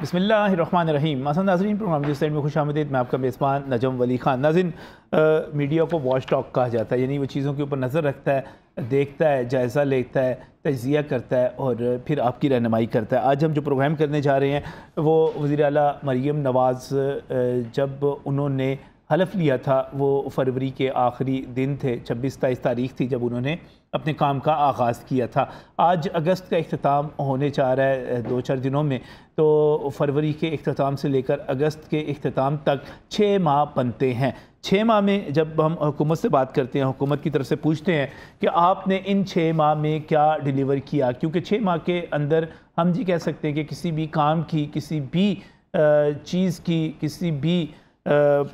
بسم اللہ الرحمن الرحیم۔ محترم ناظرین، پروگرام جس سائڈ میں خوش آمدید۔ میں آپ کا میزبان نجم ولی خان۔ ناظرین، میڈیا کو واچ ٹاک کہا جاتا ہے، یعنی وہ چیزوں کے اوپر نظر رکھتا ہے، دیکھتا ہے، جائزہ لیتا ہے، تجزیہ کرتا ہے اور پھر آپ کی رہنمائی کرتا ہے۔ آج ہم جو پروگرام کرنے جا رہے ہیں وہ وزیر اعلیٰ مریم نواز جب انہوں نے حلف لیا تھا، وہ فروری کے آخری دن تھے، 26-27 تاریخ تھی جب انہوں نے اپنے کام کا آغاز کیا تھا۔ آج اگست کا اختتام ہونے جا رہا ہے 2-4 دنوں میں، تو فروری کے اختتام سے لے کر اگست کے اختتام تک 6 ماہ بنتے ہیں۔ 6 ماہ میں جب ہم حکومت سے بات کرتے ہیں، حکومت کی طرف سے پوچھتے ہیں کہ آپ نے ان 6 ماہ میں کیا ڈیلیور کیا، کیونکہ 6 ماہ کے اندر ہم کہہ سکتے ہیں کہ کسی بھی کام کی، کسی بھی چیز کی، کسی بھی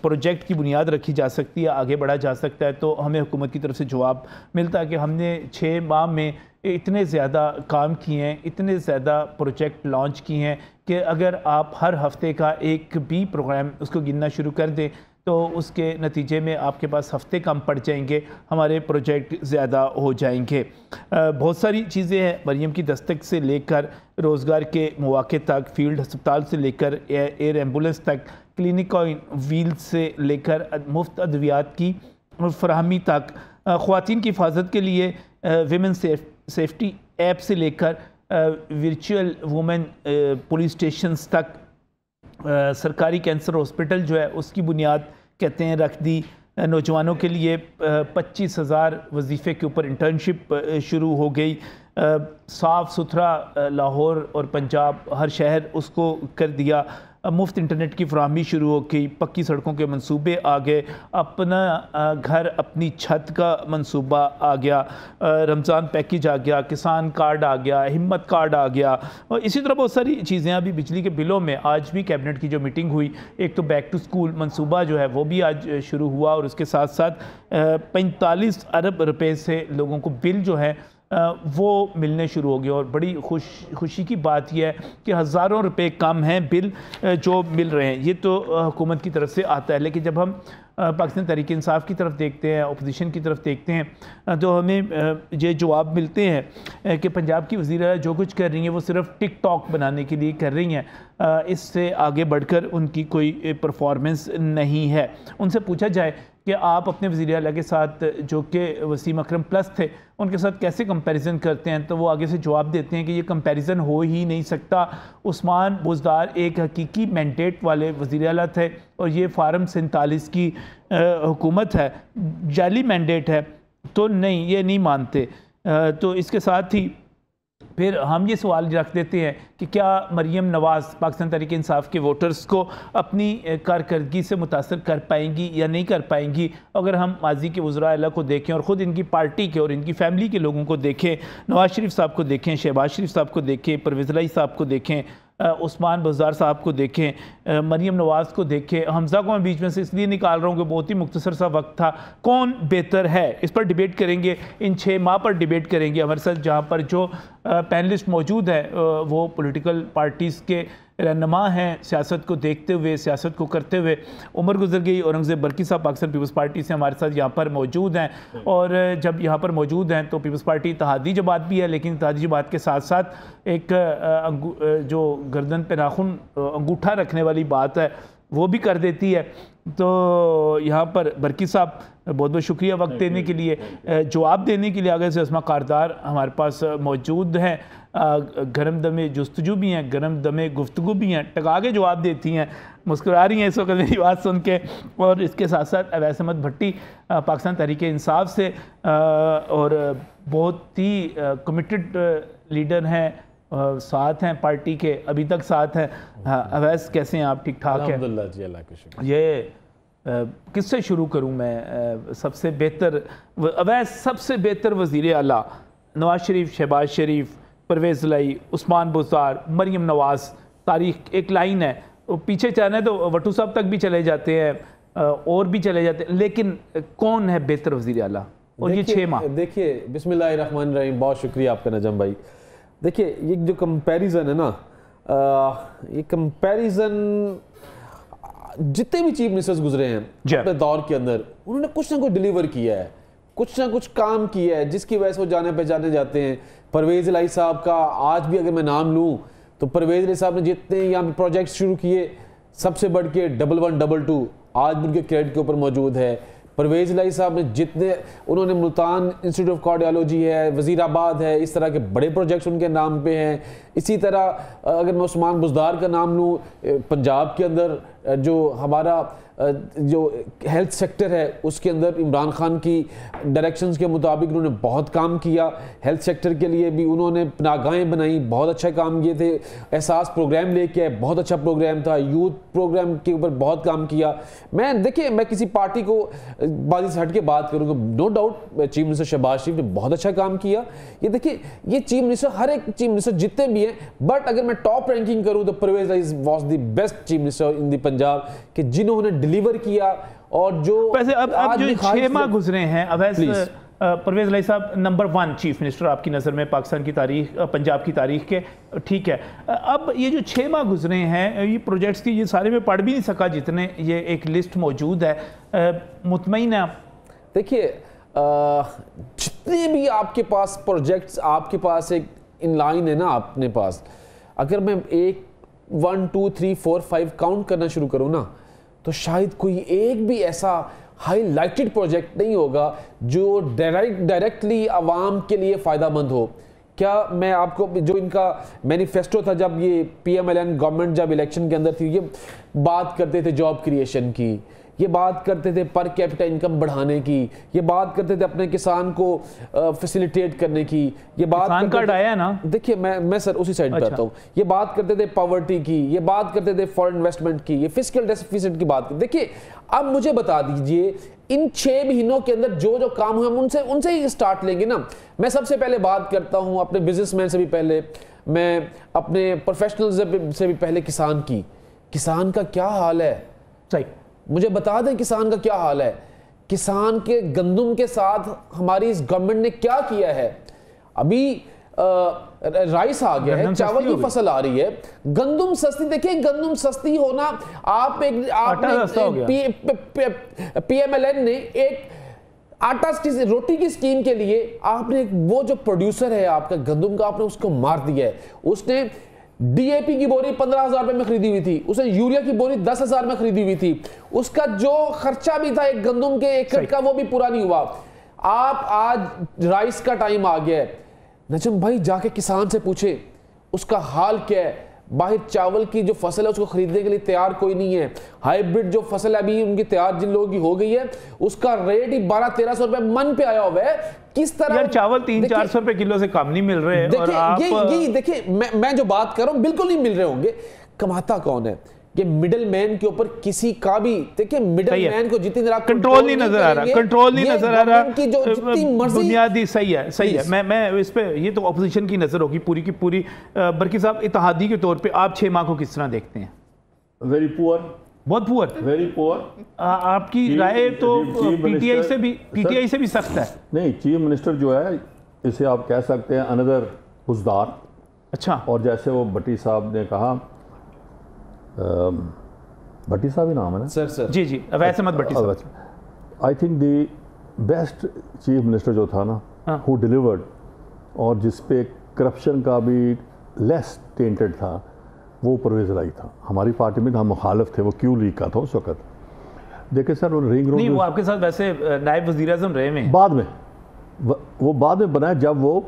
پروجیکٹ کی بنیاد رکھی جا سکتی ہے، آگے بڑھا جا سکتا ہے۔ تو ہمیں حکومت کی طرف سے جواب ملتا ہے کہ ہم نے 6 ماہ میں اتنے زیادہ کام کیے ہیں، اتنے زیادہ پروجیکٹ لانچ کیے ہیں کہ اگر آپ ہر ہفتے کا ایک بھی پروگرام اس کو گننا شروع کر دیں تو اس کے نتیجے میں آپ کے پاس ہفتے کم پڑ جائیں گے، ہمارے پروجیکٹ زیادہ ہو جائیں گے۔ بہت ساری چیزیں ہیں، مریم کی دستک سے لے کر روزگار کے مواقع تک، فیلڈ ہسپتال سے لے کر ایئر ایمبولنس تک، کلینک آن ویل سے لے کر مفت ادویات کی فراہمی تک، خواتین کی حفاظت کے لیے ویمن سیفٹی ایپ سے لے کر ورچوئل وومن پولیس اسٹیشنز تک، سرکاری کینسر ہاسپٹل جو ہے اس کی بنیاد کہتے ہیں رکھ دی، نوجوانوں کے لیے 25,000 وظیفے کے اوپر انٹرنشپ شروع ہو گئی، صاف ستھرا لاہور اور پنجاب ہر شہر اس کو کر دیا، مفت انٹرنیٹ کی فراہمی شروع ہو گئی، پکی سڑکوں کے منصوبے آ گئے، اپنا گھر اپنی چھت کا منصوبہ آ گیا، رمضان پیکیج آ گیا، کسان کارڈ آ گیا، ہمت کارڈ آ گیا، اور اسی طرح بہت ساری چیزیں۔ ابھی بجلی کے بلوں میں آج بھی کیبنٹ کی جو میٹنگ ہوئی، ایک تو بیک ٹو سکول منصوبہ جو ہے وہ بھی آج شروع ہوا، اور اس کے ساتھ ساتھ 45 ارب روپے سے لوگوں کو بل جو ہے وہ ملنے شروع ہو گئے، اور بڑی خوشی کی بات یہ ہے کہ ہزاروں روپے کم ہیں بل جو مل رہے ہیں۔ یہ تو حکومت کی طرف سے آتا ہے، لیکن جب ہم پاکستان تحریک انصاف کی طرف دیکھتے ہیں، اپوزیشن کی طرف دیکھتے ہیں، تو ہمیں یہ جواب ملتے ہیں کہ پنجاب کی وزیر جو کچھ کر رہی ہیں وہ صرف ٹک ٹاک بنانے کے لیے کر رہی ہیں، اس سے آگے بڑھ کر ان کی کوئی پرفارمنس نہیں ہے۔ ان سے پوچھا جائے کہ آپ اپنے وزیر اعلیٰ کے ساتھ جو کہ وسیم اکرم پلس تھے ان کے ساتھ کیسے کمپیریزن کرتے ہیں، تو وہ آگے سے جواب دیتے ہیں کہ یہ کمپیریزن ہو ہی نہیں سکتا۔ عثمان بزدار ایک حقیقی مینڈیٹ والے وزیر اعلیٰ تھے، اور یہ فارم 47 کی حکومت ہے، جعلی مینڈیٹ ہے، تو نہیں، یہ نہیں مانتے۔ تو اس کے ساتھ ہی پھر ہم یہ سوال رکھ دیتے ہیں کہ کیا مریم نواز پاکستان تحریک انصاف کے ووٹرز کو اپنی کارکردگی سے متاثر کر پائیں گی یا نہیں کر پائیں گی؟ اگر ہم ماضی کے وزراء اعلیٰ کو دیکھیں اور خود ان کی پارٹی کے اور ان کی فیملی کے لوگوں کو دیکھیں، نواز شریف صاحب کو دیکھیں، شہباز شریف صاحب کو دیکھیں، پرویز الہی صاحب کو دیکھیں، عثمان بزدار صاحب کو دیکھیں، مریم نواز کو دیکھیں، حمزہ کو میں بیچ میں سے اس لیے نکال رہا ہوں کہ بہت ہی مختصر سا وقت تھا، کون بہتر ہے اس پر ڈیبیٹ کریں گے، ان 6 ماہ پر ڈیبیٹ کریں گے ہمارے ساتھ، جہاں پر جو پینلسٹ موجود ہیں وہ پولیٹیکل پارٹیز کے رہنما ہیں، سیاست کو دیکھتے ہوئے، سیاست کو کرتے ہوئے۔ عمر گزر گئی اورنگزیب برقی صاحب پاکستان پیپلز پارٹی سے ہمارے ساتھ یہاں پر موجود ہیں، اور جب یہاں پر موجود ہیں تو پیپلز پارٹی اتحادی جماعت بھی ہے، لیکن اتحادی جماعت کے ساتھ ساتھ ایک جو گردن پہ ناخن انگوٹھا رکھنے والی بات ہے وہ بھی کر دیتی ہے۔ تو یہاں پر برقی صاحب بہت بہت شکریہ وقت دینے کے لیے، جواب دینے کے لیے آگے سے اسما کاردار ہمارے پاس موجود ہیں، گرم دمے جستجو بھی ہیں، گرم دمے گفتگو بھی ہیں، ٹکا کے جواب دیتی ہیں، مسکرا رہی ہیں اس وقت میری بات سن کے۔ اور اس کے ساتھ ساتھ اویس احمد بھٹی پاکستان تحریک انصاف سے، اور بہت ہی کمیٹڈ لیڈر ہیں، ساتھ ہیں پارٹی کے، ابھی تک ساتھ ہیں۔ اویس کیسے ہیں آپ؟ ٹھیک ٹھاک ہیں؟ الحمدللہ جی، اللہ کا شکر۔ یہ کس سے شروع کروں میں؟ سب سے بہتر اویس، سب سے بہتر وزیر اعلیٰ نواز شریف، شہباز شریف، پرویز الہی، عثمان بزدار، مریم نواز، تاریخ ایک لائن ہے، پیچھے چاہنا ہے تو وٹو صاحب تک بھی چلے جاتے ہیں اور بھی چلے جاتے ہیں، لیکن کون ہے بہتر وزیر اعلیٰ؟ اور یہ 6 ماہ دیکھیے، بسم اللہ الرحمن الرحیم، بہت شکریہ آپ کا نجم بھائی۔ دیکھیے یہ جو کمپیریزن ہے نا، یہ کمپیریزن جتنے بھی چیف منسٹرز گزرے ہیں اپنے دور کے اندر، انہوں نے کچھ نہ کچھ ڈیلیور کیا ہے، کچھ نہ کچھ کام کیا ہے جس کی وجہ سے وہ جانے پہچانے جاتے ہیں۔ پرویز الہی صاحب کا آج بھی اگر میں نام لوں تو پرویز علی صاحب نے جتنے یہاں پہ پروجیکٹ شروع کیے سب سے بڑھ کے 1122 آج بھی ان کے کریڈٹ کے اوپر موجود ہے. پرویز علی صاحب نے جتنے انہوں نے ملتان انسٹیٹیوٹ آف کارڈیالوجی ہے, وزیر آباد ہے, اس طرح کے بڑے پروجیکٹس ان کے نام پہ ہیں. اسی طرح اگر میں عثمان بزدار کا نام لوں, پنجاب کے اندر جو ہمارا جو ہیلتھ سیکٹر ہے اس کے اندر عمران خان کی ڈائریکشنز کے مطابق انہوں نے بہت کام کیا. ہیلتھ سیکٹر کے لیے بھی انہوں نے پناہگاہیں بنائی, بہت اچھا کام کیے تھے. احساس پروگرام لے کے بہت اچھا پروگرام تھا, یوتھ پروگرام کے اوپر بہت کام کیا. دیکھیں میں کسی پارٹی کو بازی سے ہٹ کے بات کروں گا, no doubt chief minister Shahbaz Sharif نے بہت اچھا کام کیا. یہ دیکھیں یہ چیف منسٹر ہر ایک چیف منسٹر جتنے بھی ہیں, بٹ اگر میں ٹاپ رینکنگ کروں تو Pervaiz Ali was the best chief minister in the Punjab کہ جنہوں نے ڈیلیور کیا. اور جو ویسے اب جو 6 ماہ گزرے ہیں, اب پرویز علی صاحب نمبر 1 چیف منسٹر آپ کی نظر میں پاکستان کی تاریخ, پنجاب کی تاریخ کے, ٹھیک ہے. اب یہ جو 6 ماہ گزرے ہیں یہ پروجیکٹس کی, یہ سارے میں پڑھ بھی نہیں سکا جتنے, یہ ایک لسٹ موجود ہے, مطمئن ہے آپ؟ دیکھیے جتنے بھی آپ کے پاس پروجیکٹس, آپ کے پاس ایک ان لائن ہے نا اپنے پاس, اگر میں 1 2 3 4 5 کاؤنٹ کرنا شروع کروں نا تو شاید کوئی ایک بھی ایسا ہائی لائٹڈ پروجیکٹ نہیں ہوگا جو ڈائریکٹلی عوام کے لیے فائدہ مند ہو. کیا میں آپ کو جو ان کا مینیفیسٹو تھا جب یہ PMLN گورنمنٹ جب الیکشن کے اندر تھی, یہ بات کرتے تھے جاب کریشن کی, یہ بات کرتے تھے پر کیپٹا انکم بڑھانے کی, یہ بات کرتے تھے اپنے کسان کو فیسیلیٹیٹ کرنے کی, یہ بات کسان کارڈ آیا نا, دیکھیے میں سر اسی سائڈ پہ آتا ہوں, یہ بات کرتے تھے پاورٹی کی, یہ بات کرتے تھے فارن انویسٹمنٹ کی, یہ فسکل ڈیفیسٹ کی بات کی. دیکھیے اب مجھے بتا دیجئے ان 6 مہینوں کے اندر جو جو کام ہوئے ہم ان سے ہی سٹارٹ لیں گے نا. میں سب سے پہلے بات کرتا ہوں اپنے بزنس مین سے بھی پہلے, میں اپنے پروفیشنل سے بھی پہلے کسان کا کیا حال ہے. صحیح, مجھے بتا دیں کسان کا کیا حال ہے. کسان کے گندم کے ساتھ ہماری اس گورنمنٹ نے کیا کیا ہے. ابھی رائس آ گیا ہے, چاول کی فصل آ رہی ہے, گندم سستی. دیکھیں گندم سستی ہونا, آپ PMLN نے ایک آٹا روٹی کی اسکیم کے لیے آپ نے وہ جو پروڈیوسر ہے آپ کا گندم کا, آپ نے اس کو مار دیا ہے. اس نے DAP کی بوری 15,000 روپے میں خریدی ہوئی تھی, اس نے یوریا کی بوری 10,000 میں خریدی ہوئی تھی, اس کا جو خرچہ بھی تھا ایک گندم کے ایک کٹ کا وہ بھی پورا نہیں ہوا. آپ آج رائس کا ٹائم آ گیا ہے, نجم بھائی جا کے کسان سے پوچھے اس کا حال کیا ہے. باہر چاول کی جو فصل ہے اس کو خریدنے کے لیے تیار کوئی نہیں ہے. ہائیبرڈ جو فصل ہے ابھی ان کی تیار جن لوگوں کی ہو گئی ہے, اس کا ریٹ ہی 1200-1300 روپے من پہ آیا ہوا ہے. کس طرح یار چاول 300-400 روپے کلو سے کم نہیں مل رہے, اور آپ یہ دیکھیں میں جو بات کر رہا ہوں بالکل نہیں مل رہے ہوں گے. کماتا کون ہے؟ کہ مڈل مین کے اوپر کسی کا بھی, دیکھیں مڈل مین کو جتنی طرح کنٹرول نہیں نظر آ رہا, بنیادی صحیح ہے. میں اس پہ, یہ تو اپوزیشن کی نظر ہوگی پوری کی پوری. برکی صاحب اتحادی کے طور پہ آپ 6 ماہ کو کس طرح دیکھتے ہیں؟ ویری پور, بہت پور, ویری پور. آپ کی رائے تو پی ٹی آئی سے بھی سخت ہے. نہیں, چیف منسٹر جو ہے اسے آپ کہہ سکتے ہیں اندر بزدار. اچھا, اور جیسے وہ بھٹی صاحب نے کہا, بھٹی صاحب ہی نام ہے نا سر؟ جی جی, اویس احمد بھٹی صاحب. I think the best chief minister جو تھا نا, ہو ڈیلیورڈ, اور جس پہ کرپشن کا بھی لیس ٹینٹڈ تھا, وہ پرویز علی تھا. ہماری پارٹی میں ہم مخالف تھے, وہ کیوں لیگ کا تھا اس وقت. دیکھیں سر رنگ روڈ, نہیں وہ آپ کے ساتھ ویسے نائب وزیر اعظم رہے میں بعد میں, وہ بعد میں بنا جب وہ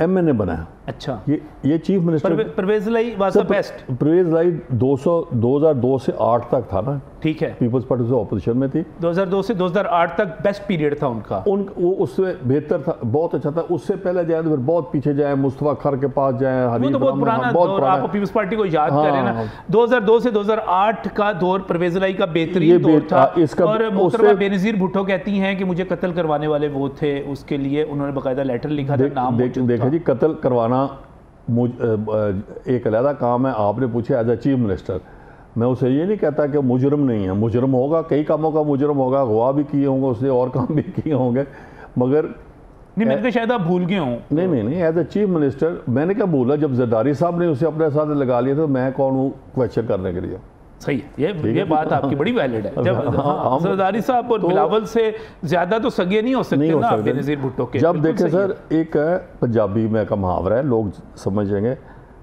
MN بنا ہے. اچھا, یہ chief minister Pervaiz Ali was the best. Pervaiz Ali 2002 سے 8 تک تھا نا, ٹھیک ہے, پیپلز پارٹی سے اپوزیشن میں تھی. 2002 سے 2008 تک بیسٹ پیریڈ تھا ان کا. وہ اس سے بہتر تھا, بہت اچھا تھا. اس سے پہلے جائیں تو پھر بہت پیچھے جائیں, مصطفیٰ کھر کے پاس جائیں, وہ تو بہت پرانا دور, آپ پیپلز پارٹی کو یاد کریں نا. 2002 سے 2008 کا دور پرویز علی کا بہترین دور تھا. اور محترمہ بینظیر بھٹو کہتی ہیں کہ مجھے قتل کروانے والے وہ تھے, اس کے لیے انہوں نے باقاعدہ لیٹر لکھا تھا, نام موجود تھا. دیکھیں جی, قتل کروانا ایک علیحدہ کام ہے. آپ نے پوچھا ایز اے چیف منسٹر, میں اسے یہ نہیں کہتا کہ مجرم نہیں ہے, مجرم ہوگا, کئی کاموں کا مجرم ہوگا, غوا بھی کیے ہوں گے اس نے, اور کام بھی کیے ہوں گے, مگر نہیں میں نے کہا شاید آپ بھول گئے ہوں. نہیں, ایز اے چیف منسٹر میں نے کیا بھولا, جب زرداری صاحب نے اسے اپنے ساتھ لگا لیا تو میں کون ہوں کویسچن کرنے کے لیے. صحیح ہے, یہ بات آپ کی بڑی ویلڈ ہے. جب زرداری صاحب اور بلاول سے زیادہ تو سگے نہیں ہو سکتے نا بینظیر بھٹو کے. جب دیکھیں سر, ایک پنجابی میں کا محاورہ ہے, لوگ سمجھیں گے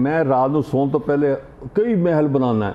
ਮੈਂ ਰਾਤ ਨੂੰ ਸੌਣ ਤੋਂ ਪਹਿਲੇ ਕਈ ਮਹਿਲ ਬਣਾਉਣਾ ਹੈ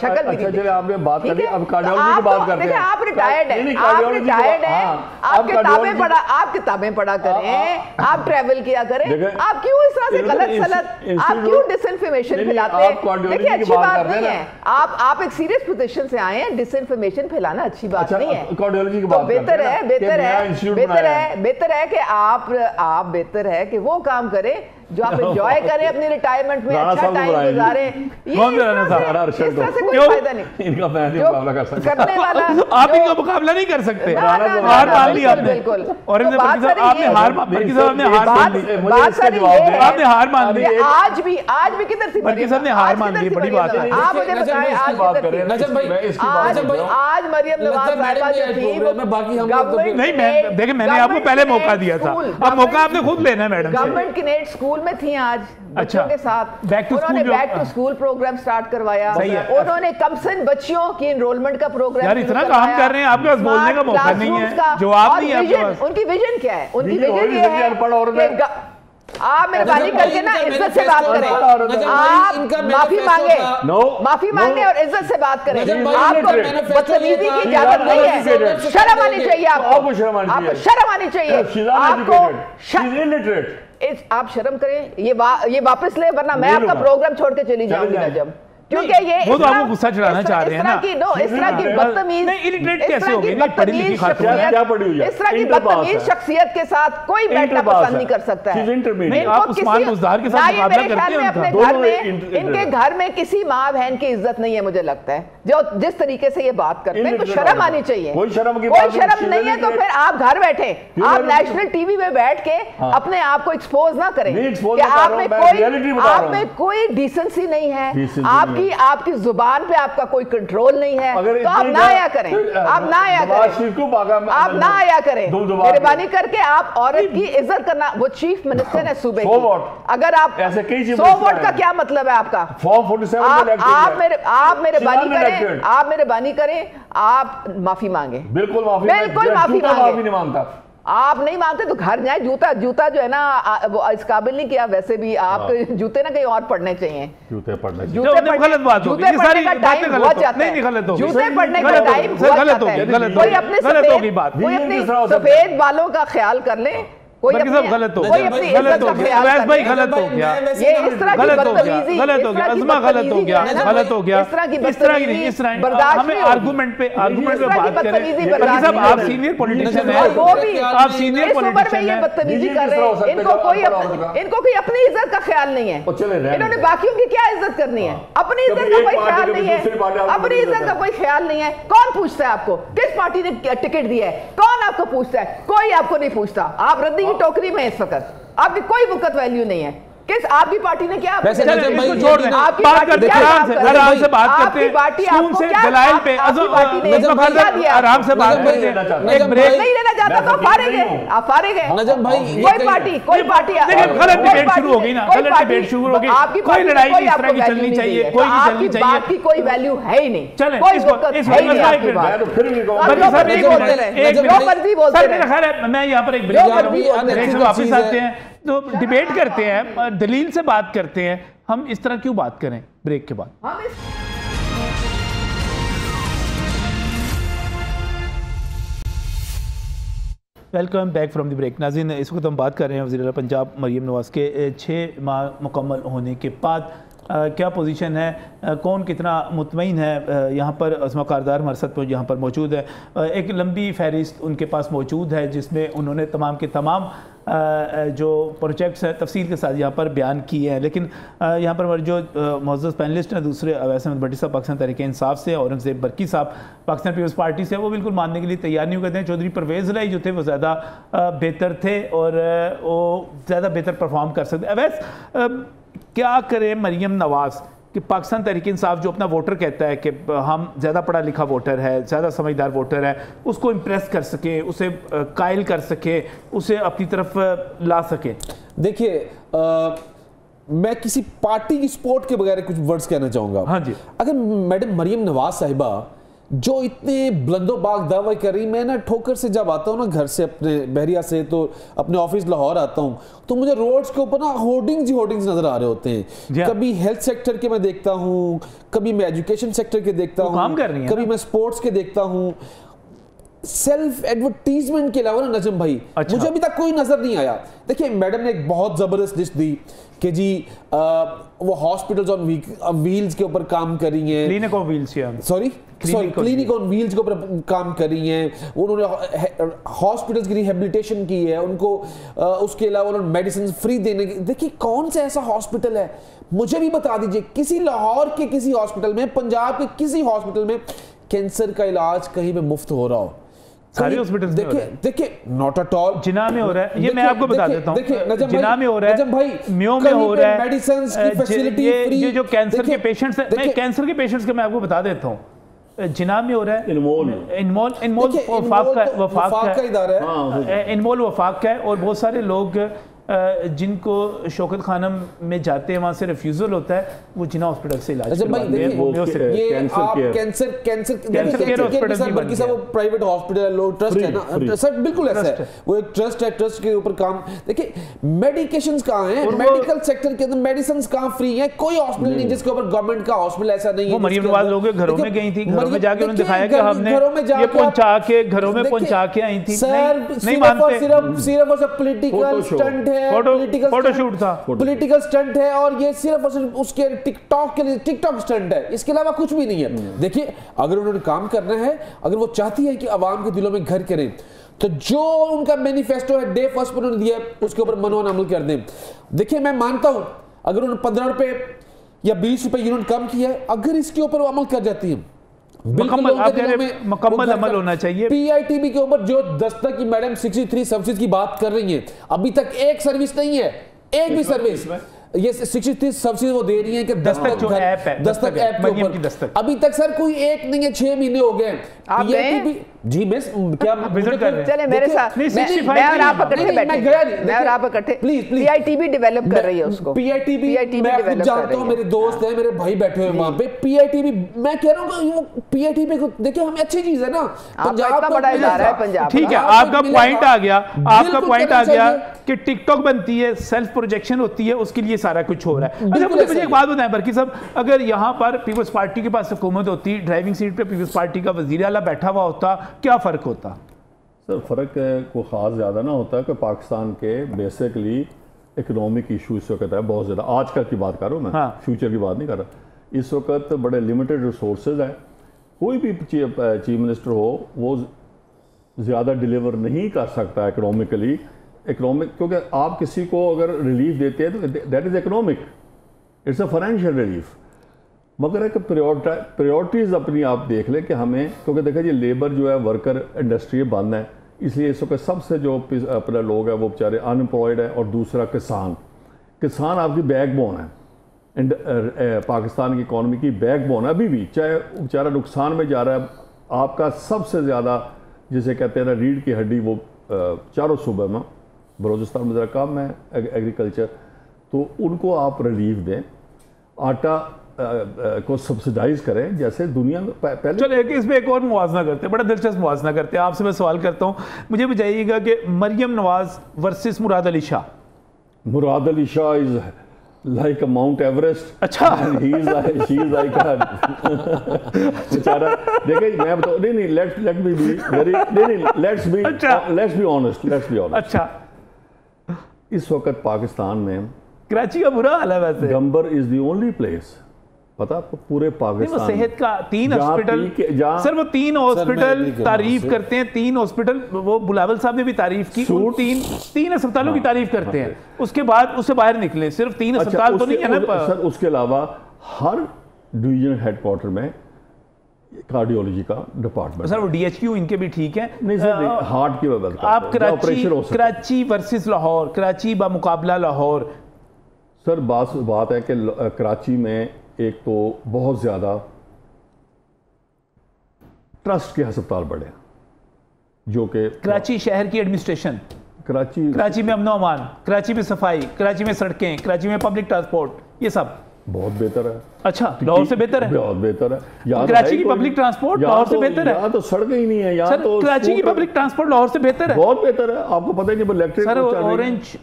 شکل بھی چلے آپ نے بات کر لی، اب کارڈیولوجی کی بات کرتے ہیں. آپ ریٹائرڈ ہیں، آپ کتابیں پڑھا کریں، آپ ٹریول کیا کریں، آپ کیوں اس طرح سے غلط سلط، آپ کیوں ڈس انفارمیشن پھیلاتے ہیں؟ دیکھیں اچھی بات نہیں ہے، آپ ایک سیریس پوزیشن سے آئے ہیں، ڈس انفارمیشن پھیلانا اچھی بات نہیں ہے. تو بہتر ہے کہ آپ بہتر ہے کہ وہ کام کریں جو آپ انجوائے کریں اپنی ریٹائرمنٹ میں، اچھا ٹائم گزاریں. اس طرح سے کوئی فائدہ نہیں. ان کا میں نہیں مقابلہ کر سکتا، کرنے والا آپ ان کا مقابلہ نہیں کر سکتے. ہار مان لی آپ نے، اور آپ نے ہار مان لی. آج بھی کدھر سی برکی صاحب نے ہار مان لی، بڑی بات ہے. آپ مجھے بتائیں آج مریم نواز صاحبہ جو تھی نہیں، دیکھیں میں نے آپ کو پہلے موقع دیا تھا، اب موقع آپ نے خود لینا ہے میڈم. گورنمنٹ کینیڈ اسکول میں تھی آج بچوں کے ساتھ، انہوں نے back to school program start کروایا، انہوں نے کمسن بچیوں کی انرولمنٹ کا پروگرام. یار اتنا کام کر رہے ہیں، آپ کے پاس بولنے کا موقع نہیں ہے، جواب نہیں ہے آپ کے پاس. ان کی ویژن کیا ہے؟ ان کی ویژن یہ ہے کہ آپ مہربانی کر کے نا عزت سے بات کریں، آپ معافی مانگیں اور عزت سے بات کریں. آپ کو بدتمیزی کی اجازت نہیں ہے، شرم آنی چاہیے آپ کو، شرم آنی چاہیے آپ کو. آپ شرم کریں، یہ واپس لیں ورنہ میں آپ کا پروگرام چھوڑ کے چلی جاؤں گی نجم. کیونکہ یہ وہ تو آپ کو غصہ چڑھانا چاہ رہے ہیں نا. اس طرح کی بدتمیز شخصیت کے ساتھ کوئی بیٹھنا پسند نہیں کر سکتا ہے. ان کے گھر میں کسی ماں بہن کی عزت نہیں ہے مجھے لگتا ہے، جو جس طریقے سے یہ بات کرتے ہیں. تو شرم آنی چاہیے. کوئی شرم نہیں ہے تو پھر آپ گھر بیٹھے، آپ نیشنل ٹی وی میں بیٹھ کے اپنے آپ کو ایکسپوز نہ کریں کہ آپ میں کوئی ڈیسنسی نہیں ہے، آپ کی زبان پہ آپ کا کوئی کنٹرول نہیں ہے. تو آپ نہ آیا کریں، آپ نہ آیا کریں. مہربانی کر کے آپ عورت کی عزت کرنا. وہ چیف منسٹر ہے صوبے کی، اگر آپ 100 ووٹ کا کیا مطلب ہے آپ کا؟ آپ مہربانی کریں، آپ معافی مانگیں. بالکل معافی مانگیں. آپ نہیں مانتے تو گھر جائیں. جوتا جو ہے نا وہ اس قابل نہیں کیا. ویسے بھی آپ جوتے نا کہیں اور پڑھنے چاہیے. جوتے پڑھنے کا ٹائم بہت جاتا ہے. جوتے پڑھنے کا ٹائم بہت جاتا ہے. کوئی اپنے سفید بالوں کا خیال کر لیں. کوئی اپنی عزت کا خیال کر لیں. غلط ہو گیا، یہ اس طرح کی بدتمیزی، غلط ہو گیا، عظمہ غلط ہو گیا، غلط ہو گیا. اس طرح کی بدتمیزی برداشت ہمیں آرگومنٹ پہ بات کریں. برکی صاحب آپ سینئر پولیٹیشن ہیں، آپ سینئر پولیٹیشن ہیں. بدتمیزی کر رہے ہیں. ان کو کوئی اپنی عزت کا خیال نہیں ہے. انہوں نے باقیوں کی کیا عزت کرنی ہے؟ اپنی عزت کا کوئی خیال نہیں ہے. اپنی عزت کا کوئی خیال نہیں ہے. کون پوچھتا ہے آپ کو کس پارٹی نے ٹکٹ دیا ہے؟ کون آپ کو پوچھتا ہے؟ کوئی آپ کو نہیں پوچھتا. آپ ردی ٹوکری میں اس وقت آپ کی کوئی وقت ویلیو نہیں ہے. کس آپ کی پارٹی نے کیا آرام سے بات کرتے ہیں، آرام سے بات کرتے ہیں. ایک بریک نہیں لینا چاہتا تو فارغ ہے، آپ فارغ ہیں. کوئی پارٹی غلط ڈیبیٹ شروع ہو گئی نا، غلط ڈیبیٹ شروع ہو گئی. کوئی لڑائی اس طرح کی چلنی چاہیے، کوئی نہیں چلنی چاہیے. آپ کی کوئی ویلیو ہے ہی نہیں. چلیں میں یہاں پر ایک بریک واپس آتے ہیں تو ڈیبیٹ کرتے ہیں، دلیل سے بات کرتے ہیں. ہم اس طرح کیوں بات کریں بریک کے بعد؟ Welcome back from the break. ناظرین اس وقت ہم بات کر رہے ہیں وزیر اعلیٰ پنجاب مریم نواز کے 6 ماہ مکمل ہونے کے بعد کیا پوزیشن ہے، کون کتنا مطمئن ہے. یہاں پر عظمہ کاردار مرصد پر یہاں پر موجود ہے. ایک لمبی فہرست ان کے پاس موجود ہے جس میں انہوں نے تمام کے تمام جو پروجیکٹس ہیں تفصیل کے ساتھ یہاں پر بیان کیے ہیں. لیکن یہاں پر جو معزز پینلسٹ ہیں دوسرے اویس احمد بھٹی صاحب پاکستان تحریک انصاف سے، اورنگزیب برکی صاحب پاکستان پیپلز پارٹی سے، وہ بالکل ماننے کے لیے تیار نہیں کہتے ہیں. چودھری پرویز الہی جو تھے وہ زیادہ بہتر تھے اور وہ زیادہ بہتر پرفارم کر سکتے. اویس کیا کرے مریم نواز کہ پاکستان تحریک انصاف جو اپنا ووٹر کہتا ہے کہ ہم زیادہ پڑھا لکھا ووٹر ہے، زیادہ سمجھدار ووٹر ہے، اس کو امپریس کر سکیں، اسے قائل کر سکیں، اسے اپنی طرف لا سکیں؟ دیکھیے میں کسی پارٹی کی سپورٹ کے بغیر کچھ ورڈز کہنا چاہوں گا. ہاں جی. اگر میڈم مریم نواز صاحبہ جو اتنے بلندو باغ دعوے کر رہی. میں نا ٹھوکر سے جب آتا ہوں نا گھر سے اپنے بحریہ سے, تو اپنے آفس لاہور آتا ہوں, تو مجھے روڈز کے اوپر نا ہورڈنگز نظر آ رہے ہوتے ہیں. کبھی ہیلتھ سیکٹر کے میں دیکھتا ہوں, کبھی میں ایجوکیشن سیکٹر کے دیکھتا ہوں, کبھی میں سپورٹس کے دیکھتا ہوں. سیلف ایڈورٹیزمنٹ کے علاوہ نا نجم بھائی مجھے ابھی تک کوئی نظر نہیں آیا. دیکھیں میڈم نے ایک بہت زبردست لسٹ دی کہ جی وہ ہاسپٹلز آن ویلز کے اوپر کام کر رہی ہیں, کلینک آن ویلز, سوری کلینک آن ویلز کے اوپر کام کر رہی ہیں. انہوں نے ہاسپٹلز کی ریہیبلیٹیشن کی ہے, ان کو اس کے علاوہ انہوں نے میڈیسنز فری دینے کی. دیکھیے کون سا ایسا ہاسپٹل ہے, مجھے بھی بتا دیجئے کسی لاہور کے کسی ہاسپٹل میں, پنجاب کے کسی ہاسپٹل میں کینسر کا علاج کہیں پہ مفت ہو رہا ہو. سارے ہاسپٹلز میں دیکھیں ناٹ ایٹ آل جناح میں ہو رہا ہے, یہ میں آپ کو بتا دیتا ہوں. جناح میں ہو رہا ہے, میو میں ہو رہا ہے, یہ جو کینسر کے پیشنٹس ہیں, میں کینسر کے پیشنٹس کا میں آپ کو بتا دیتا ہوں. جناح میں ہو رہا ہے, انمول وفاق کا ہے, اور بہت سارے لوگ جن کو شوکت خانم میں جاتے ہیں وہاں سے ریفیوزل ہوتا ہے, وہ جناح ہاسپٹل سے علاج کرواتے ہیں. وہ پرائیویٹ ہاسپٹل ہے, لو ٹرسٹ ہے نا سر, بالکل ایسا ہے, وہ ایک ٹرسٹ ہے, ٹرسٹ کے اوپر کام. دیکھیں میڈیکیشنز کہاں ہیں, میڈیکل سیکٹر کے اندر میڈیسنز کہاں فری ہیں, کوئی ہاسپٹل نہیں جس کے اوپر گورنمنٹ کا ہاسپٹل ایسا نہیں ہے. وہ مریم نواز لوگ گھروں میں گئی تھی, گھروں میں جا کے انہوں نے دکھایا کہ ہم نے یہ پہنچا کے گھروں میں پہنچا کے آئی تھی. نہیں مانتے, صرف اور صرف پولیٹیکل سٹنٹ ہے, فوٹو شوٹ تھا, پولیٹیکل سٹنٹ ہے, اور یہ صرف اور صرف اس کے ٹک ٹاک کے لیے ٹک ٹاک سٹنٹ ہے, اس کے علاوہ کچھ بھی نہیں ہے. دیکھیے اگر انہوں نے کام کرنا ہے, اگر وہ چاہتی ہے کہ عوام کے دلوں میں گھر کریں, تو جو ان کا مینیفیسٹو ہے ڈے فرسٹ پر انہوں نے دیا اس کے اوپر منوان عمل کر دیں. دیکھیں میں مانتا ہوں اگر انہوں نے 15 روپے یا 20 روپے یونٹ کم کیا ہے, اگر اس کے اوپر وہ عمل کر جاتی ہیں مکمل عمل ہونا چاہیے. پی آئی ٹی بی کے اوپر جو دستک کی میڈم 63 سروسز کی بات کر رہی ہیں, ابھی تک ایک سروس نہیں ہے, ایک بھی سروس. یہ 63 سروسز وہ دے رہی ہیں کہ دستک جو ایپ ہے, دستک ایپ کے اوپر ابھی تک سر کوئی ایک نہیں ہے, 6 مہینے ہو گئے. آپ گئے جی میں کیا وزٹ کر رہے ہیں, چلے میرے ساتھ, میں اور آپ اکٹھے بیٹھے, میں اور آپ اکٹھے, پی آئی ٹی بی ڈیولپ کر رہی ہے اس کو. پی آئی ٹی بی میں خود جانتا ہوں, میرے دوست ہیں, میرے بھائی بیٹھے ہوئے وہاں پہ. پی آئی ٹی بی میں کہہ رہا ہوں کہ پی آئی ٹی بی کو دیکھیں, ہم اچھی چیز ہے نا, پنجاب کا بڑا ادارہ ہے پنجاب. ٹھیک ہے, آپ کا پوائنٹ آ گیا, آپ کا پوائنٹ آ گیا کہ ٹک ٹاک بنتی ہے, سیلف پروجیکشن ہوتی ہے, اس کے لیے سارا کچھ ہو رہا ہے. اچھا مجھے ایک بات بتائیں برکی صاحب, اگر یہاں پر پیپلز پارٹی کے پاس حکومت ہوتی, ڈرائیونگ سیٹ پہ پیپلز پارٹی کا وزیر اعلیٰ بیٹھا ہوا ہوتا, کیا فرق ہوتا؟ سر فرق کو خاص زیادہ نہ ہوتا کہ پاکستان کے بیسکلی اکنامک ایشو اس وقت ہے بہت زیادہ. آج کل کی بات کر رہا ہوں میں, فیوچر کی بات نہیں کر رہا. اس وقت بڑے لمیٹڈ ریسورسز ہیں, کوئی بھی چیف منسٹر ہو وہ زیادہ ڈیلیور نہیں کر سکتا اکنامکلی, کیونکہ آپ کسی کو اگر ریلیف دیتے ہیں تو that is economic, it's a financial relief. مگر ایک پریورٹیز اپنی آپ دیکھ لیں کہ ہمیں, کیونکہ دیکھیں جی لیبر جو ہے ورکر انڈسٹری بند ہے, اس لیے اس وقت سب سے جو اپنا لوگ ہیں وہ بیچارے ان امپلائڈ ہیں. اور دوسرا کسان آپ کی بیک بون ہے, پاکستان کی اکانومی کی بیک بون ہے ابھی بھی, چاہے بیچارہ نقصان میں جا رہا ہے. آپ کا سب سے زیادہ جسے کہتے ہیں نا ریڑھ کی ہڈی, وہ چاروں صوبے میں, بلوچستان میں ذرا کم ہے ایگریکلچر, تو ان کو آپ ریلیف دیں. آٹا کو سبسیڈائز کریں جیسے دنیا میں پہلے. چلو اس میں ایک اور موازنہ کرتے ہیں, بڑا دلچسپ موازنہ کرتے ہیں. آپ سے میں سوال کرتا ہوں, مجھے بتائیے گا کہ Maryam Nawaz versus Murad Ali Shah. Murad Ali Shah is like a Mount Everest. اچھا, بیچارہ دیکھیں میں بتاؤں, نہیں لیٹس بی آنیسٹ. اچھا, اس وقت پاکستان میں کراچی کا برا حال ہے ویسے. گمبر از دی اونلی پلیس, پتا آپ کو پورے پاکستان صحت کا 3 ہاسپٹل, سر وہ 3 ہاسپٹل تعریف کرتے ہیں, 3 ہاسپٹل, وہ بلاول صاحب نے بھی تعریف کی, 3 اسپتالوں کی تعریف کرتے ہیں. اس کے بعد اس سے باہر نکلیں, صرف 3 اسپتال تو نہیں ہے نا سر. اس کے علاوہ ہر ڈویژن ہیڈ کوارٹر میں کارڈیولوجی کا ڈپارٹمنٹ. سر وہ ڈی ایچ کیو ان کے بھی ٹھیک ہیں. نہیں سر, ہارٹ کی وجہ سے آپ کراچی ورسز لاہور, کراچی بمقابلہ لاہور. سر بات ہے کہ کراچی میں ایک تو بہت زیادہ ٹرسٹ کے ہسپتال بڑھے ہیں, جو کہ کراچی شہر کی ایڈمنسٹریشن, کراچی میں امن و امان, کراچی میں صفائی, کراچی میں سڑکیں, کراچی میں پبلک ٹرانسپورٹ, یہ سب بہت بہتر ہے. اچھا لاہور سے بہتر ہے؟ بہت بہتر ہے. کراچی کی پبلک ٹرانسپورٹ لاہور سے بہتر ہے؟ یہاں تو سڑکیں ہی نہیں ہے. یہاں تو کراچی کی پبلک ٹرانسپورٹ لاہور سے بہتر ہے. بہت بہتر ہے. آپ کو پتہ ہے جب الیکٹرک سر اورنج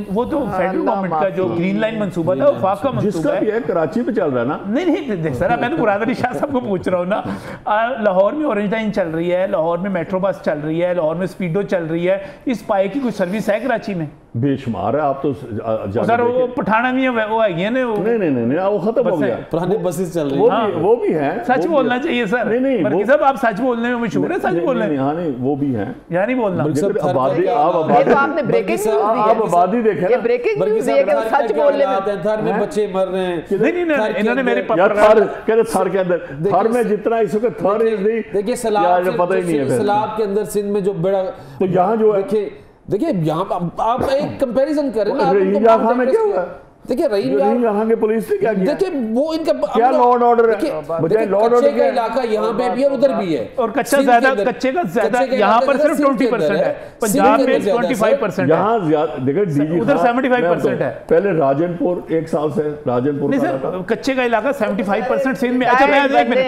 وہ تو فیڈرل گورنمنٹ کا جو گرین لائن منصوبہ تھا وفاق کا منصوبہ ہے. جس کا بھی ہے کراچی پہ چل رہا ہے نا. نہیں سر میں تو مراد علی شاہ صاحب کو پوچھ رہا ہوں نا. لاہور میں اورنج لائن چل رہی ہے, لاہور میں میٹرو بس چل رہی ہے, لاہور میں اسپیڈو چل رہی ہے. اس پائے کی کوئی سروس ہے کراچی میں؟ بے شمار ہے. آپ تو سر وہ پٹھانا نہیں ہے, وہ ہے نا نہیں وہ ختم ہو گیا. پرانے بسز چل رہی ہیں. وہ بھی ہیں. سچ بولنا چاہیے سر. نہیں صاحب آپ سچ بولنے میں مشہور ہے. سچ بولنے میں. ہاں نہیں وہ بھی ہیں. یہاں نہیں بولنا. آپ آبادی دیکھیں. یہ بریکنگ نیوز ہے کہ سچ بولنے میں تھر میں بچے مر رہے ہیں. نہیں انہوں نے میرے تھر کے اندر تھر میں جتنا اس وقت تھر دیکھیے سیلاب کے اندر سندھ میں جو بڑا تو یہاں جو ہے دیکھیے یہاں آپ ایک کمپیریزن کریں نا. دیکھیے رحیم یہاں کے پولیس نے کیا کیا؟ دیکھیں وہ ان کا کیا لا اینڈ آرڈر ہے؟ بجائے لا اینڈ آرڈر کا علاقہ یہاں پہ بھی ہے ادھر بھی ہے. اور کچے کا زیادہ یہاں پر صرف 20% ہے. پنجاب میں 25% ہے. یہاں زیادہ دیکھیں ڈی جی ادھر 75% ہے. پہلے راجن پور ایک سال سے راجن پور نہیں سر کچے کا علاقہ 75% سندھ میں. اچھا میں ایک منٹ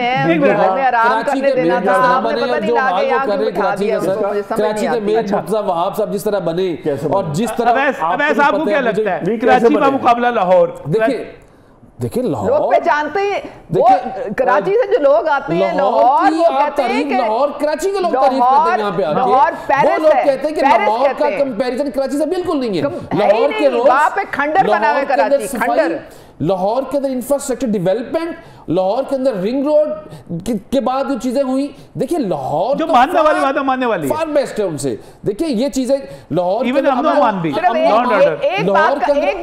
کراچی کے میر مرتضیٰ بنے اور جو حال وہ کر رہے کراچی کا سر کراچی کے میر مرتضیٰ وہاب صاحب جس طرح بنے اور جس طرح اویس آپ کو کیا لگتا ہے کراچی کا مقابلہ لاہور؟ دیکھیں لاہور لوگ پہچانتے ہیں وہ کراچی سے جو لوگ آتے ہیں لاہور وہ کہتے ہیں کہ لاہور کراچی کے لوگ تعریف کرتے ہیں یہاں پہ آتے ہیں. وہ لوگ کہتے ہیں کہ لاہور کا کمپیریزن کراچی سے بالکل نہیں ہے. لاہور کے روز وہاں پہ کھنڈر بنا ہوا ہے کراچی کھنڈر. لاہور کے اندر انفراسٹرکچر ڈیولپمنٹ, لاہور کے اندر رنگ روڈ کے بعد جو چیزیں ہوئی دیکھیں لاہور جو ماننے والی وعدہ ماننے والی فار بیسٹ ہے ان سے. دیکھیں یہ چیزیں لاہور ایک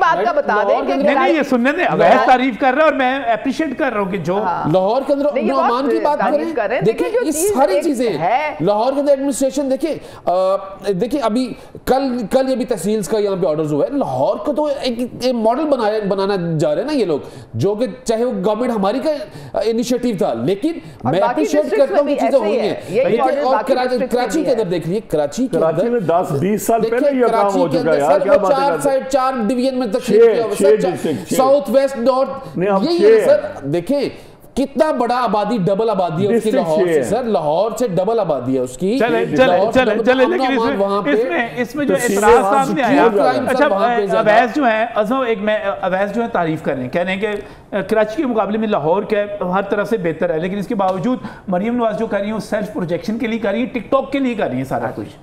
بات کا بتا دیں کہ نہیں یہ سننے دیں. اویس تعریف کر رہا ہے اور میں اپریشیٹ کر رہا ہوں کہ جو لاہور کے اندر نعمان کی بات کریں. دیکھیں یہ ساری چیزیں لاہور کے اندر ایڈمنسٹریشن دیکھیں ابھی کل یہ بھی تحصیلز کا یہاں پہ آرڈرز ہوا ہے. لاہور کو تو ایک ماڈل بنانا جا رہے ہیں نا یہ لوگ, جو کہ چاہے وہ گورنمنٹ ہماری کا انیشیٹیو تھا لیکن میں اپریشیٹ کرتا ہوں کہ چیزیں ہوئی ہیں. اور کراچی کے اندر دیکھ لیے کراچی میں 10-20 سال پہلے یہ کام ہو چکا ہے یار. کیا بات ہے؟ 4 ڈویژن میں تقسیم کیا, ساؤتھ ویسٹ نارتھ یہی ہے سر. دیکھیں کتنا بڑا آبادی ڈبل آبادی ہے اس کی لاہور سے سر. لاہور سے ڈبل آبادی ہے اس کی. چلے لیکن اس میں جو اعتراض سامنے آیا. اچھا اویس جو ہیں اویس جو ہیں تعریف کر رہے ہیں, کہہ رہے ہیں کہ کراچی کے مقابلے میں لاہور کے ہر طرف سے بہتر ہے, لیکن اس کے باوجود مریم نواز جو کر رہی ہیں سیلف پروجیکشن کے لیے کر رہی ہیں, ٹک ٹاک کے لیے کر رہی ہیں سارا کچھ.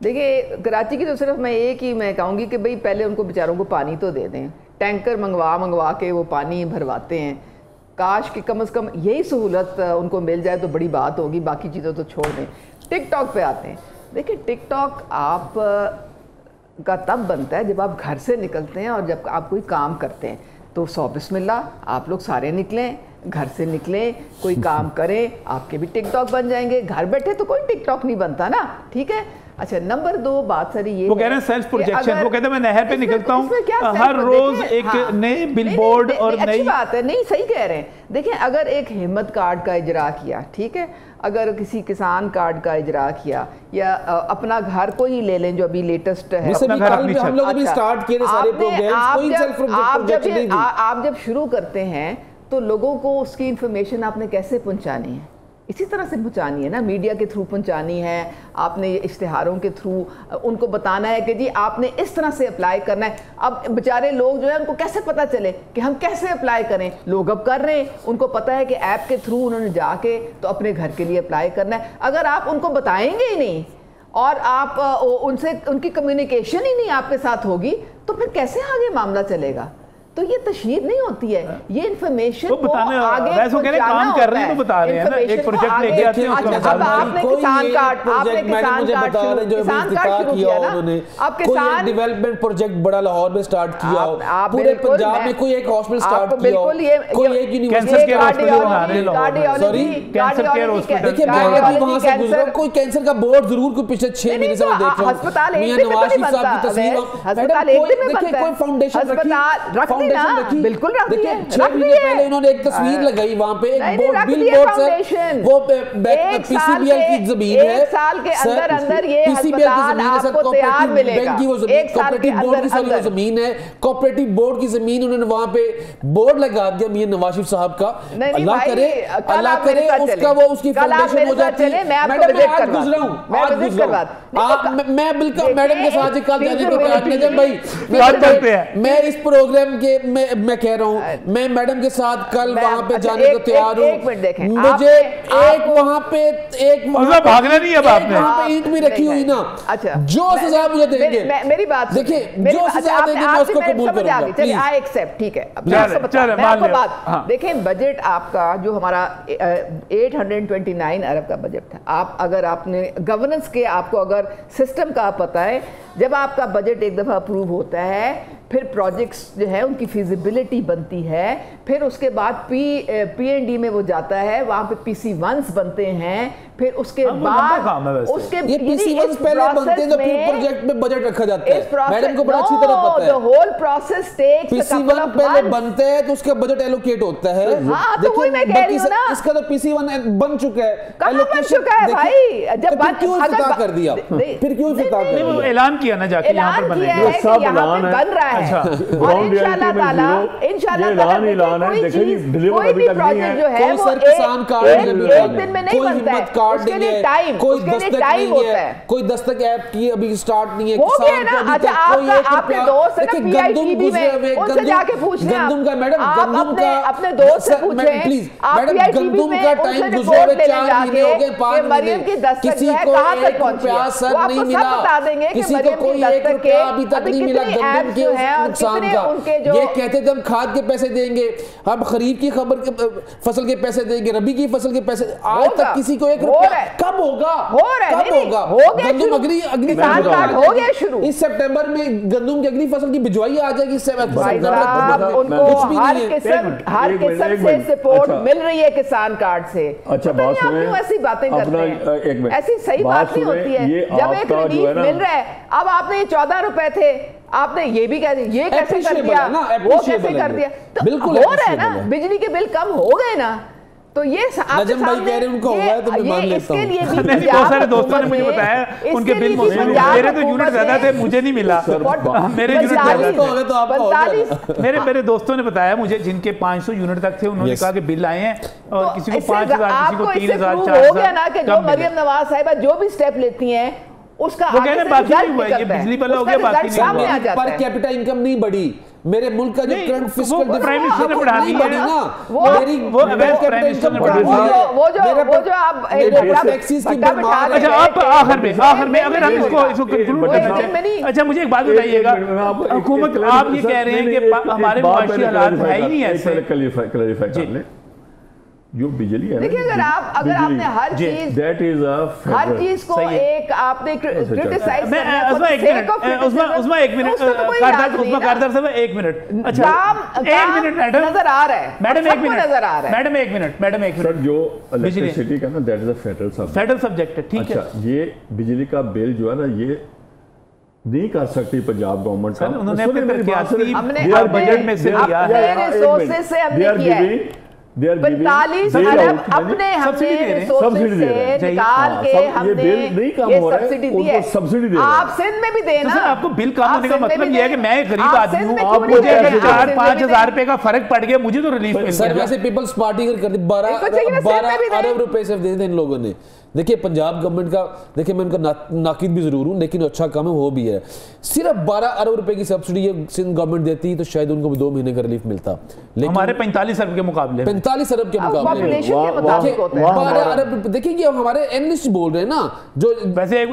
دیکھیں کراچی کی تو صرف میں ایک ہی میں کہوں گی کہ بھئی پہلے ان کو بیچاروں کو پانی تو دے دیں. ٹینکر منگوا کے وہ پانی بھرواتے ہیں. کاش کہ کم از کم یہی سہولت ان کو مل جائے تو بڑی بات ہوگی, باقی چیزیں تو چھوڑ دیں. ٹک ٹاک پہ آتے ہیں. دیکھیں ٹک ٹاک آپ کا تب بنتا ہے جب آپ گھر سے نکلتے ہیں اور جب آپ کوئی کام کرتے ہیں. تو 100 بسم اللہ آپ لوگ سارے نکلیں, گھر سے نکلیں, کوئی کام کریں, آپ کے بھی ٹک ٹاک بن جائیں گے. گھر بیٹھے تو کوئی ٹک ٹاک نہیں بنتا نا, ٹھیک ہے. اچھا نمبر 2 بات ساری یہ وہ کہہ رہے ہیں سیلف پروجیکشن. وہ کہتے ہیں میں نہر پہ نکلتا ہوں ہر روز ایک نئے بل بورڈ اور نئی اچھی بات ہے. نہیں صحیح کہہ رہے ہیں. دیکھیں اگر ایک ہمت کارڈ کا اجرا کیا, ٹھیک ہے, اگر کسی کسان کارڈ کا اجرا کیا, یا اپنا گھر کو ہی لے لیں جو ابھی لیٹسٹ ہے, آپ جب شروع کرتے ہیں تو لوگوں کو اس کی انفارمیشن آپ نے کیسے پہنچانی ہے؟ اسی طرح سے پہنچانی ہے نا, میڈیا کے تھرو پہنچانی ہے. آپ نے اشتہاروں کے تھرو ان کو بتانا ہے کہ جی آپ نے اس طرح سے اپلائی کرنا ہے. اب بیچارے لوگ جو ہیں ان کو کیسے پتہ چلے کہ ہم کیسے اپلائی کریں؟ لوگ اب کر رہے ہیں, ان کو پتہ ہے کہ ایپ کے تھرو انہوں نے جا کے تو اپنے گھر کے لیے اپلائی کرنا ہے. اگر آپ ان کو بتائیں گے ہی نہیں اور آپ ان کی کمیونیکیشن ہی نہیں آپ کے ساتھ ہوگی تو پھر کیسے آگے معاملہ چلے گا؟ تو یہ تشہیر نہیں ہوتی ہے, یہ انفارمیشن کو آگے کام کر رہے ہیں تو بتا رہے ہیں نا. ایک پروجیکٹ لے کے آتے ہیں. اب آپ نے کسان کارڈ شروع کیا نا, اب کسان ڈیولپمنٹ پروجیکٹ بڑا لاہور میں سٹارٹ کیا ہو, پورے پنجاب میں کوئی ایک ہاسپٹل سٹارٹ کیا ہو, کوئی ایک یونیورسٹی کینسر کیئر ہاسپٹل. دیکھیں میں ابھی وہاں سے گزرا, کوئی کینسر کا بورڈ ضرور کوئی پچھلے 6 مہینے سے میں دیکھ رہا ہوں. میاں نواز شریف صاحب کی تصویر, دیکھیں کوئی فاؤنڈیشن رکھی فاؤنڈیشن رکھی, بالکل رکھ دی ہے, 6 مہینے پہلے انہوں نے ایک تصویر لگائی وہاں پہ, ایک بورڈ بل بورڈ سے, وہ پی سی بی ایل کی زمین ہے, ایک سال کے اندر اندر یہ ہسپتال آپ کو تیار ملے گا, ایک سال کے اندر زمین ہے, کوآپریٹو بورڈ کی زمین, انہوں نے وہاں پہ بورڈ لگا دیا میاں نواز شریف صاحب کا, اللہ کرے اس کا وہ اس کی فاؤنڈیشن ہو جاتی ہے. میڈم میں آج گزرا ہوں, میں بالکل میڈم کے ساتھ کل جانے کو تیار نہیں. نجم بھائی میں اس پروگرام کے میں کہہ رہا ہوں, میں میڈم کے ساتھ کل وہاں پہ جانے کو تیار ہوں. مجھے ایک وہاں پہ ایک بھاگنا نہیں اب آپ نے وہاں پہ اینٹ بھی رکھی ہوئی نا, جو سزا مجھے دیں گے, میری بات دیکھیں جو سزا دیں گے میں اس کو قبول کروں گا. چلیے آئی ایکسپٹ, ٹھیک ہے. میں آپ کو بات دیکھیں, بجٹ آپ کا جو ہمارا 829 ارب کا بجٹ تھا, آپ اگر آپ نے گورننس کے آپ کو اگر سسٹم کا پتہ ہے, جب آپ کا بجٹ ایک دفعہ اپروو ہوتا ہے پھر پروجیکٹس جو ہے ان کی فیزیبلٹی بنتی ہے, پھر اس کے بعد پی این ڈی میں وہ جاتا ہے, وہاں پہ پی سی ونز بنتے ہیں, پھر اس کے بعد اس کے یہ پی سی ونز پہلے بنتے ہیں تو پھر پروجیکٹ میں بجٹ رکھا جاتا ہے. میڈم کو بڑا اچھی طرح پتہ ہے, the whole process takes P C one پہلے بنتے ہیں تو اس کا بجٹ ایلوکیٹ ہوتا ہے. ہاں تو وہی میں کہہ رہی ہوں نا, اس کا تو پی سی ون بن چکا ہے, کہاں بن چکا ہے بھائی, جب کیوں افتتاح کر دیا, پھر کیوں افتتاح کر دیا, اعلان کیا نا جا کے یہاں پر بنے گا, سب اعلان ہے, بن رہا ہے, اور انشاءاللہ تعالی انشاءاللہ تعالی کوئی بھی پروجیکٹ جو ہے وہ ایک دن میں نہیں بنتا ہے, اس کے لیے ٹائم, اس کے لیے ٹائم ہوتا ہے. کوئی دستک ایپ کی ابھی سٹارٹ نہیں ہے, ہو گیا نا. اچھا آپ کے دوست ہیں نا پی آئی ٹی بی میں, ان سے جا کے پوچھ لیں, گندم کا میڈم, گندم کا اپنے دوست سے پوچھیں, پلیز آپ پی آئی ٹی بی میں ان سے رپورٹ لے لیں جا کے کہ مریم کی دستک جو ہے کہاں تک پہنچی ہے, وہ آپ کو سب بتا دیں گے کہ مریم کی دستک کے ابھی کتنے ایپس جو ہیں اور کتنے ان کے جو, یہ کہتے تھے ہم کھاد کے پیسے دیں گے, ہم خریف کی فصل کے پیسے دیں گے, ربی کی فصل کے پیسے, آج تک کسی کو ایک روپیہ کب ہوگا, کب ہوگا, گندم اگلی ہو گیا شروع, اس سپٹمبر میں گندم کی اگلی فصل کی بجوائی آ جائے گی, ان کو ہر قسم سے سپورٹ مل رہی ہے کسان کارڈ سے. اچھا بات سنیں, ایسی باتیں کرتے ہیں, ایسی صحیح بات نہیں ہوتی ہے, جب ایک ریلیف مل رہا ہے. اب آپ نے 14 روپے تھے, آپ نے یہ بھی کہہ دیا, یہ کیسے کر دیا, وہ کیسے کر دیا, تو ہو رہا ہے نا, بجلی کے بل کم ہو گئے نا. تو یہ نجم بھائی کہہ رہے ہیں ان کو ہوا ہے تو میں مان لیتا ہوں. بہت سارے دوستوں نے مجھے بتایا ان کے بل میرے تو یونٹ زیادہ تھے, مجھے نہیں ملا, میرے یونٹ میرے دوستوں نے بتایا مجھے جن کے 500 یونٹ تک تھے, انہوں نے کہا کہ بل آئے ہیں اور کسی کو 5000 کسی کو 3000 ہو گیا نا کہ جو مریم نواز صاحبہ جو بھی سٹیپ لیتی ہیں اس کا وہ کہنے باقی نہیں ہوا ہے, یہ بجلی بل ہو گیا باقی نہیں ہوا, پر کیپٹا انکم نہیں بڑھی. میرے ملک کا جو کرنٹ فسکل پرائم منسٹر نے بڑھا دی ہے نا, وہ پرائم منسٹر نے بڑھا دی ہے, وہ جو آپ ٹیکسیز کی برمار. اچھا آپ آخر میں اگر ہم اس کو کنکلوڈ کرنا چاہیں, اچھا مجھے ایک بات بتائیے گا, حکومت آپ یہ کہہ رہے ہیں کہ ہمارے معاشی حالات ہے ہی نہیں ایسے, کلیریفائی کر لیں, جو بجلی ہے دیکھیں اگر آپ نے ہر چیز کو ایک آپ نے کرٹیسائز کرنا ہے, عظمیٰ ایک منٹ, کاردار صاحب ایک منٹ, اچھا ایک منٹ نظر آ رہا ہے, میڈم ایک منٹ, سر جو الیکٹریسٹی کا نا that is a federal subject ہے, ٹھیک ہے. اچھا یہ بجلی کا بل جو ہے نا یہ نہیں کر سکتی پنجاب گورنمنٹ کا, انہوں نے اپنے بجٹ میں سے دیا ہے, ریسورسز سے ہم نے کیا ہے 45 ارب اپنے ہم نے ریسورسز سے نکال کے ہم نے یہ سبسیڈی دی ہے. آپ سندھ میں بھی دینا, آپ کو بل کم ہونے کا مطلب یہ ہے کہ میں غریب آدمی ہوں, مجھے اگر 4-5 ہزار روپے کا فرق پڑ گیا مجھے تو ریلیف مل گیا. سر ویسے پیپلز پارٹی کر دی 12 ارب روپے صرف دے دیں ان لوگوں نے. دیکھیں پنجاب گورنمنٹ کا, دیکھیں میں ان کا ناقد بھی ضرور ہوں لیکن اچھا کام ہے وہ بھی ہے, صرف 12 ارب روپے کی سبسڈی سندھ گورنمنٹ دیتی تو شاید ان کو 2 مہینے کا ریلیف ملتا, لیکن ہمارے 45 ارب کے مقابلے 45 ارب کے مقابلے 12 ارب. دیکھیں یہ ہمارے اینالسٹ بول رہے ہیں نا, جو ویسے ایک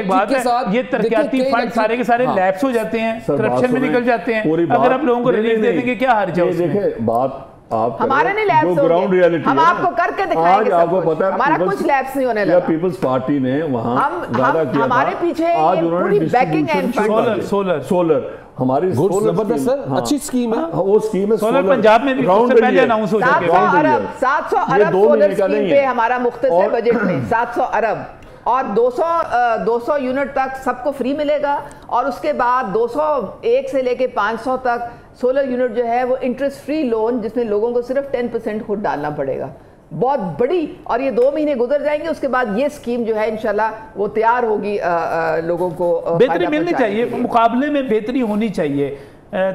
بات ہے, یہ ترقیاتی فنڈ سارے کے سارے لیپس ہو جاتے ہیں, کرپشن میں نکل جاتے ہیں, اگر آپ لوگوں کو ریلیف دے دیں گے کیا حرج ہے اس میں. دیکھیں بات ہمارے نہیں لیپس ہوں گے, ہم آپ کو کر کے دکھائیں گے سب کچھ, ہمارا کچھ لیپس نہیں ہونے لگا. پیپلز پارٹی نے وہاں زیادہ کیا تھا, ہمارے پیچھے یہ پوری بیکنگ اینڈ سولر ہماری زبردست سر, اچھی سکیم ہے وہ سکیم ہے. سولر پنجاب میں بھی سب سے پہلے اناؤنس ہو چکے ہیں, 700 ارب سولر سکیم پہ ہمارا مختص ہے بجٹ میں, 700 ارب اور 200 یونٹ تک سب کو فری ملے گا, اور اس کے بعد 201 سے لے کے 500 تک سولر یونٹ جو ہے وہ انٹرسٹ فری لون جس میں لوگوں کو صرف 10% خود ڈالنا پڑے گا، بہت بڑی، اور یہ 2 مہینے گزر جائیں گے، اس کے بعد یہ اسکیم جو ہے انشاءاللہ وہ تیار ہوگی لوگوں کو بہتری ملنی چاہیے، مقابلے میں بہتری ہونی چاہیے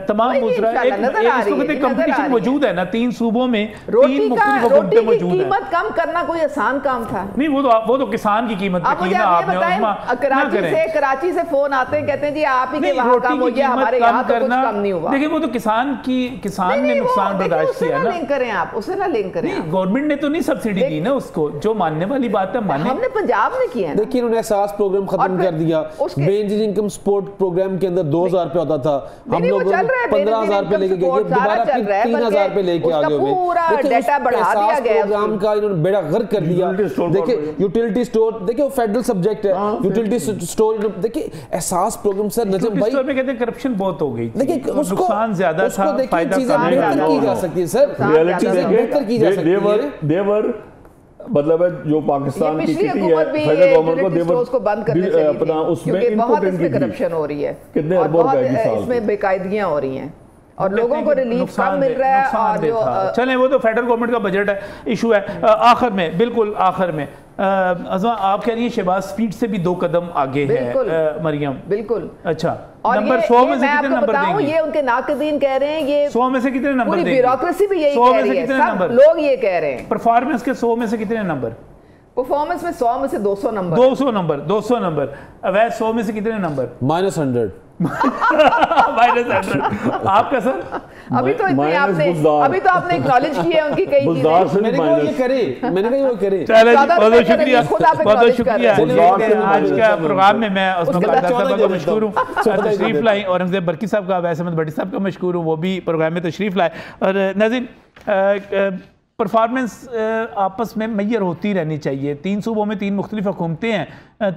تمام وزراء، اس وقت کمپٹیشن موجود ہے نا 3 صوبوں میں 3 مختلف حکومتیں موجود ہیں۔ قیمت کم کرنا کوئی آسان کام تھا؟ نہیں، وہ تو کسان کی قیمت پہ کی نا آپ نے، کراچی سے فون آتے ہیں کہتے ہیں جی آپ ہی کے وہاں کم ہو گیا، ہمارے یہاں تو کچھ کم نہیں ہوا۔ لیکن وہ تو کسان نے نقصان برداشت کیا نا، لنک کریں آپ اسے نہ لنک کریں، گورنمنٹ نے تو نہیں سبسڈی دی نا اس کو، جو ماننے والی بات ہے مانے۔ ہم نے پنجاب میں کیا ہے، دیکھیں انہوں نے احساس پروگرام ختم کر دیا، بینجن انکم سپورٹ پروگرام کے اندر 2000 روپے ہوتا تھا، ہم لوگ 15,000 روپے لے کے گئے، دوبارہ 3000 روپے لے کے آگے ہوئے۔ پورا ڈیٹا بڑھا دیا گیا، پروگرام کا انہوں نے بیڑا غرق کر دیا۔ دیکھیں یوٹیلٹی سٹور، دیکھیں وہ فیڈرل سبجیکٹ ہے، یوٹیلٹی سٹور، دیکھیں احساس پروگرام سے نجم بھائی میں کہتے ہیں کرپشن بہت ہو گئی، دیکھیں نقصان زیادہ تھا، فائدہ چیزیں بہتر کی جا سکتی ہے سر، چیزیں بہتر کی جا سکتی ہے۔ دیور مطلب ہے جو پاکستان کی کٹی ہے فیڈرل گورنمنٹ کو دیور کو بند کرنے چاہیے اپنا اس میں بہت اس میں کرپشن ہو رہی ہے، کتنے اربوں روپے کی سال اس میں بے قاعدگیاں ہو رہی ہیں اور لوگوں کو ریلیف کم مل رہا ہے، اور جو چلیں وہ تو فیڈرل گورنمنٹ کا بجٹ ہے، ایشو ہے۔ آخر میں، بالکل آخر میں ازواں آپ کہہ رہی ہیں شہباز سپیڈ سے بھی 2 قدم آگے ہے مریم، بالکل۔ اچھا اور نمبر 100 میں سے کتنے نمبر دیں گے؟ یہ ان کے ناقدین کہہ رہے ہیں، یہ 100 میں سے کتنے نمبر دیں گے؟ پوری بیوروکریسی بھی یہی کہہ رہی ہے، سب لوگ یہ کہہ رہے ہیں۔ پرفارمنس کے 100 میں سے کتنے نمبر؟ پرفارمنس میں 100 میں سے 200 نمبر، 200 نمبر، 200 نمبر۔ اویس 100 میں سے کتنے نمبر؟ -100۔ آپ کا سر؟ ابھی تو آپ نے اکنالج کی ہے ان کی کئی چیزیں، میں نے کہا یہ کرے، میں نے کہا یہ کرے۔ چلیں بہت بہت شکریہ، بہت بہت شکریہ آج کا پروگرام میں عثمان قادر صاحب کا مشکور ہوں تشریف لائیں، اور اورنگزیب برقی صاحب کا، اویس احمد بٹی صاحب کا مشکور ہوں، وہ بھی پروگرام میں تشریف لائے۔ اور ناظرین پرفارمنس آپس میں میئر ہوتی رہنی چاہیے، 3 صوبوں میں 3 مختلف حکومتیں ہیں،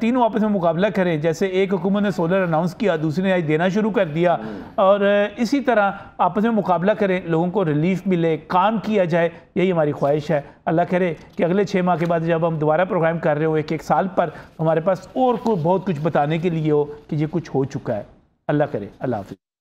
تینوں آپس میں مقابلہ کریں، جیسے ایک حکومت نے سولر اناؤنس کیا، دوسری نے آج دینا شروع کر دیا، اور اسی طرح آپس میں مقابلہ کریں، لوگوں کو ریلیف ملے، کام کیا جائے، یہی ہماری خواہش ہے۔ اللہ کرے کہ اگلے 6 ماہ کے بعد جب ہم دوبارہ پروگرام کر رہے ہو 1 سال پر، ہمارے پاس اور بہت کچھ بتانے کے لیے ہو کہ یہ کچھ ہو چکا ہے۔ اللہ کرے، اللہ حافظ۔